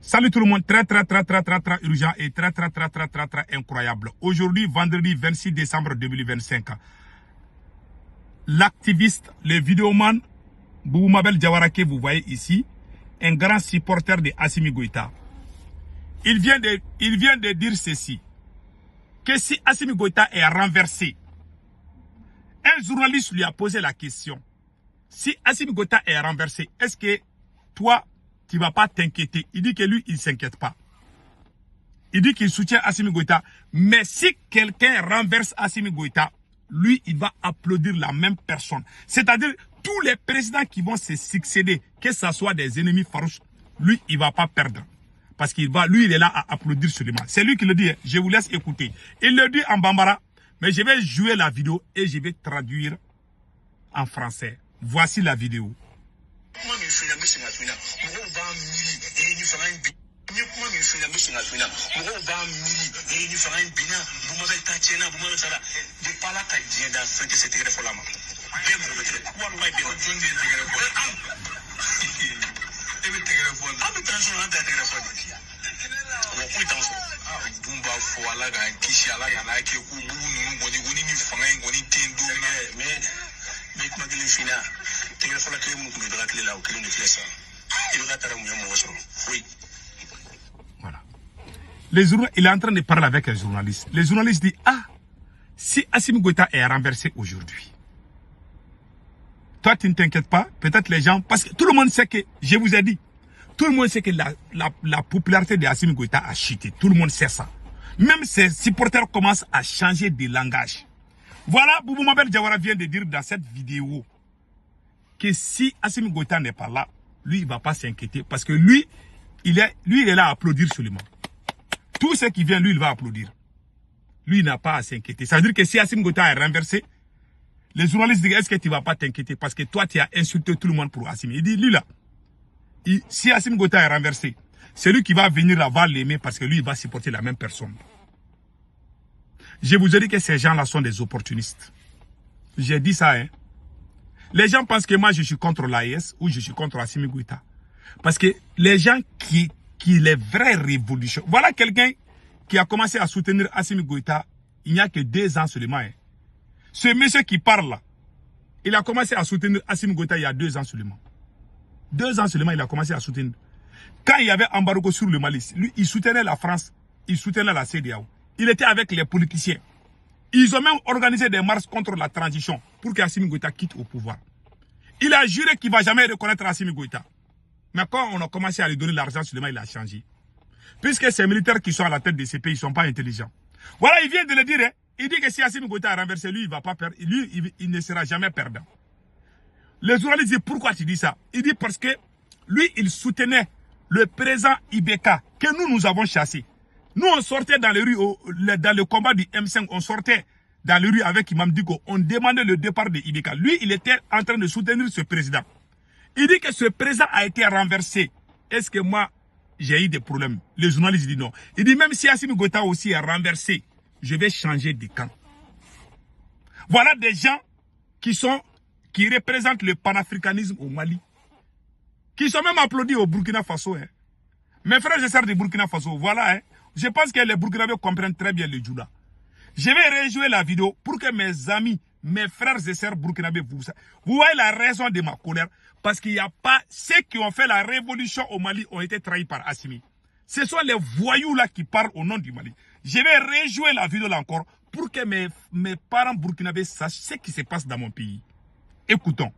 Salut tout le monde, très urgent et très incroyable. Aujourd'hui, vendredi 26 décembre 2025, l'activiste, le vidéoman Bouboumabel Diawara que vous voyez ici, un grand supporter de Assimi Goïta. Il vient de dire ceci, que si Assimi Goïta est renversé, un journaliste lui a posé la question, si Assimi Goïta est renversé, est-ce que toi, tu ne vas pas t'inquiéter? Il dit que lui, il ne s'inquiète pas. Il dit qu'il soutient Assimi Goïta. Mais si quelqu'un renverse Assimi Goïta, lui, il va applaudir la même personne. C'est-à-dire, tous les présidents qui vont se succéder, que ce soit des ennemis farouches, lui, il ne va pas perdre. Parce qu'il va, lui, il est là à applaudir seulement. C'est lui qui le dit. Je vous laisse écouter. Il le dit en bambara, mais je vais jouer la vidéo et je vais traduire en français. Voici la vidéo. Voilà. Il est en train de parler avec un journaliste. Le journaliste dit, ah, si Assimi Goïta est renversé aujourd'hui, toi tu ne t'inquiètes pas, peut-être les gens, parce que tout le monde sait que, je vous ai dit, tout le monde sait que la popularité de Assimi Goïta a chuté. Tout le monde sait ça. Même ses supporters commencent à changer de langage. Voilà, Bouboumabel Diawara vient de dire dans cette vidéo que si Assimi Goïta n'est pas là, lui, il ne va pas s'inquiéter. Parce que lui, il est là à applaudir seulement. Tout ce qui vient, lui, il va applaudir. Lui, il n'a pas à s'inquiéter. Ça veut dire que si Assimi Goïta est renversé, les journalistes disent, est-ce que tu ne vas pas t'inquiéter? Parce que toi, tu as insulté tout le monde pour Assimi. Il dit, lui là, si Assimi Goïta est renversé, c'est lui qui va venir là-bas l'aimer parce que lui, il va supporter la même personne. Je vous ai dit que ces gens-là sont des opportunistes. J'ai dit ça, hein. Les gens pensent que moi, je suis contre l'AES ou je suis contre Assimi Goïta. Parce que les gens qui les vrais révolutions... Voilà quelqu'un qui a commencé à soutenir Assimi Goïta il n'y a que 2 ans seulement. Hein. Ce monsieur qui parle là, il a commencé à soutenir Assimi Goïta il y a 2 ans seulement. 2 ans seulement, il a commencé à soutenir. Quand il y avait embargo sur le Mali, lui, il soutenait la France, il soutenait la CEDEAO. Il était avec les politiciens. Ils ont même organisé des marches contre la transition pour qu'Assimi Goïta quitte au pouvoir. Il a juré qu'il ne va jamais reconnaître Assimi Goïta. Mais quand on a commencé à lui donner l'argent, seulement il a changé. Puisque ces militaires qui sont à la tête de ces pays ne sont pas intelligents. Voilà, il vient de le dire. Hein. Il dit que si Assimi Goïta a renversé, lui, il va pas perdre. Lui, il ne sera jamais perdant. Les journalistes disent, pourquoi tu dis ça? Il dit parce que lui, il soutenait le président Ibeka que nous avons chassé. Nous, on sortait dans les rues, dans le combat du M5, on sortait dans les rues avec Imam Diko. On demandait le départ de Ibeka. Lui, il était en train de soutenir ce président. Il dit que ce président a été renversé. Est-ce que moi, j'ai eu des problèmes? Les journalistes disent non. Il dit même si Assimi Goïta aussi est renversé, je vais changer de camp. Voilà des gens qui représentent le panafricanisme au Mali. Qui sont même applaudis au Burkina Faso. Hein. Mes frères et sœurs du Burkina Faso, voilà. Hein. Je pense que les Burkinabés comprennent très bien le Juda. Je vais rejouer la vidéo pour que mes amis, mes frères et sœurs burkinabés, vous voyez la raison de ma colère. Parce qu'il n'y a pas... Ceux qui ont fait la révolution au Mali ont été trahis par Assimi. Ce sont les voyous là qui parlent au nom du Mali. Je vais rejouer la vidéo là encore pour que mes parents burkinabés sachent ce qui se passe dans mon pays. Écoutons.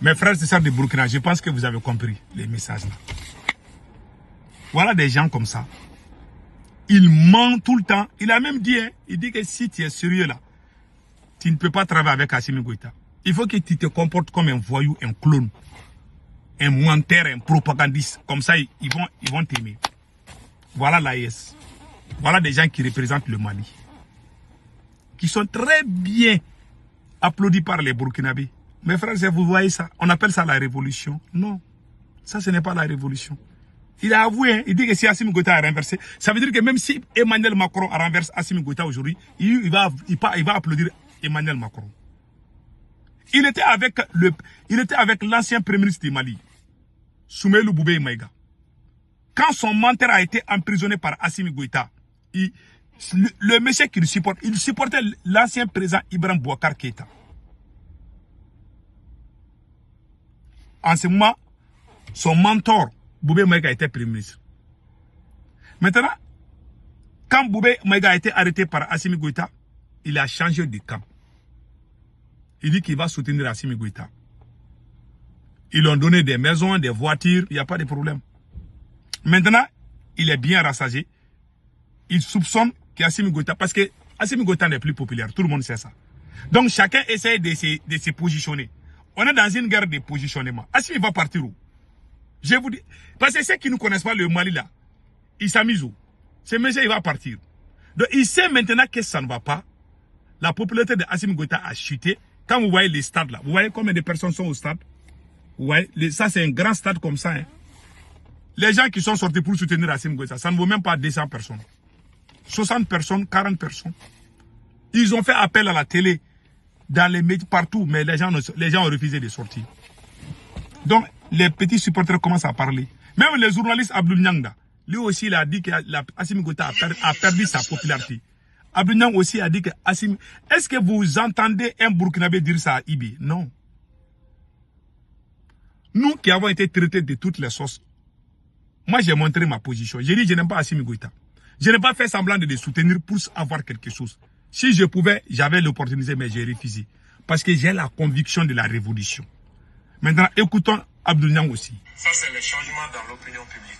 Mes frères et sœurs de Burkina, je pense que vous avez compris les messages là. Voilà des gens comme ça. Ils mentent tout le temps. Il a même dit, hein, il dit que si tu es sérieux là, tu ne peux pas travailler avec Assimi Goïta. Il faut que tu te comportes comme un voyou, un clone. un menteur, un propagandiste. Comme ça, ils vont t'aimer. Voilà l'AES. Voilà des gens qui représentent le Mali. Qui sont très bien applaudis par les Burkinabés. Mes frères, vous voyez ça? On appelle ça la révolution. Non, ça ce n'est pas la révolution. Il a avoué, hein, il dit que si Assimi Goïta a renversé, ça veut dire que même si Emmanuel Macron renverse Assimi Goïta aujourd'hui, il va applaudir Emmanuel Macron. Il était avec l'ancien premier ministre du Mali, Soumaïlou Boubé Maïga. Quand son menteur a été emprisonné par Assimi Goïta, le monsieur qui le supporte, il supportait l'ancien président Ibrahim Boubacar Keïta. En ce moment, son mentor, Boubé Maïga, était premier ministre. Maintenant, quand Boubé Maïga a été arrêté par Assimi Goïta, il a changé de camp. Il dit qu'il va soutenir Assimi Goïta. Ils lui ont donné des maisons, des voitures, il n'y a pas de problème. Maintenant, il est bien rassasié. Il soupçonne qu'Assimi Goïta, parce que Assimi Goïta n'est plus populaire, tout le monde sait ça. Donc chacun essaie de se positionner. On est dans une guerre de positionnement. Assimi va partir où? Je vous dis, parce que ceux qui ne connaissent pas le Mali là, ils s'amusent où? Ce monsieur il va partir. Donc il sait maintenant que ça ne va pas. La popularité de Assimi Goïta a chuté. Quand vous voyez les stades là, vous voyez combien de personnes sont au stade? Vous voyez, ça c'est un grand stade comme ça. Hein. Les gens qui sont sortis pour soutenir Assimi Goïta, ça ne vaut même pas 200 personnes. 60 personnes, 40 personnes. Ils ont fait appel à la télé, dans les médias, partout, mais les gens ont refusé de sortir. Donc, les petits supporters commencent à parler. Même le journaliste Abdou Nyangda, lui aussi, il a dit que Assimi Goïta a perdu sa popularité. Abdou Nyang aussi a dit que Assimi... Est-ce que vous entendez un Burkinabé dire ça à Ibi? Non. Nous qui avons été traités de toutes les sauces, moi j'ai montré ma position. J'ai dit je n'aime pas Assimi Goïta. Je n'ai pas fait semblant de les soutenir pour avoir quelque chose. Si je pouvais, j'avais l'opportunité, mais j'ai refusé. Parce que j'ai la conviction de la révolution. Maintenant, écoutons Abdou Nyang aussi. Ça, c'est le changement dans l'opinion publique.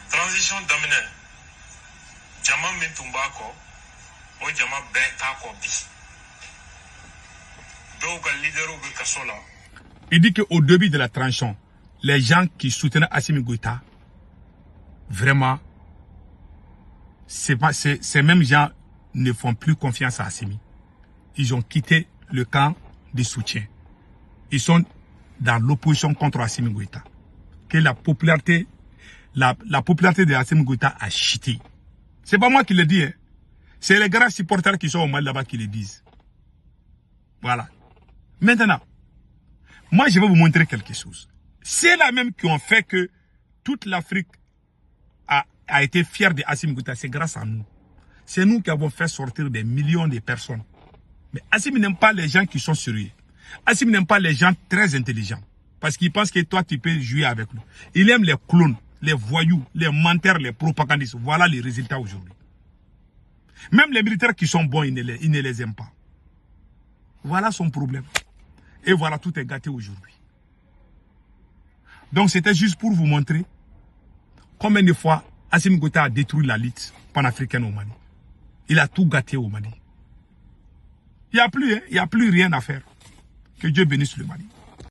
Transition dominée. Jama Mintumbako, o Jama Betako Bi. Il dit qu'au début de la transition, les gens qui soutenaient Assimi Goïta, vraiment, ces mêmes gens ne font plus confiance à Assimi. Ils ont quitté le camp de soutien. Ils sont dans l'opposition contre Assimi Goïta. Que la popularité de Assimi Goïta a chuté. C'est pas moi qui le dis. Hein. C'est les grands supporters qui sont au Mali là-bas qui le disent. Voilà. Maintenant, moi je vais vous montrer quelque chose. C'est là même qui ont fait que toute l'Afrique a été fière de Assimi Goïta. C'est grâce à nous. C'est nous qui avons fait sortir des millions de personnes. Mais Assimi n'aime pas les gens qui sont sérieux. Assimi n'aime pas les gens très intelligents. Parce qu'il pense que toi tu peux jouer avec lui. Il aime les clowns, les voyous, les menteurs, les propagandistes. Voilà les résultats aujourd'hui. Même les militaires qui sont bons, il ne les aime pas. Voilà son problème. Et voilà, tout est gâté aujourd'hui. Donc c'était juste pour vous montrer combien de fois Assimi Goïta a détruit la lutte panafricaine au Mali. Il a tout gâté au Mali. Il n'y a plus rien à faire. Que Dieu bénisse le Mali.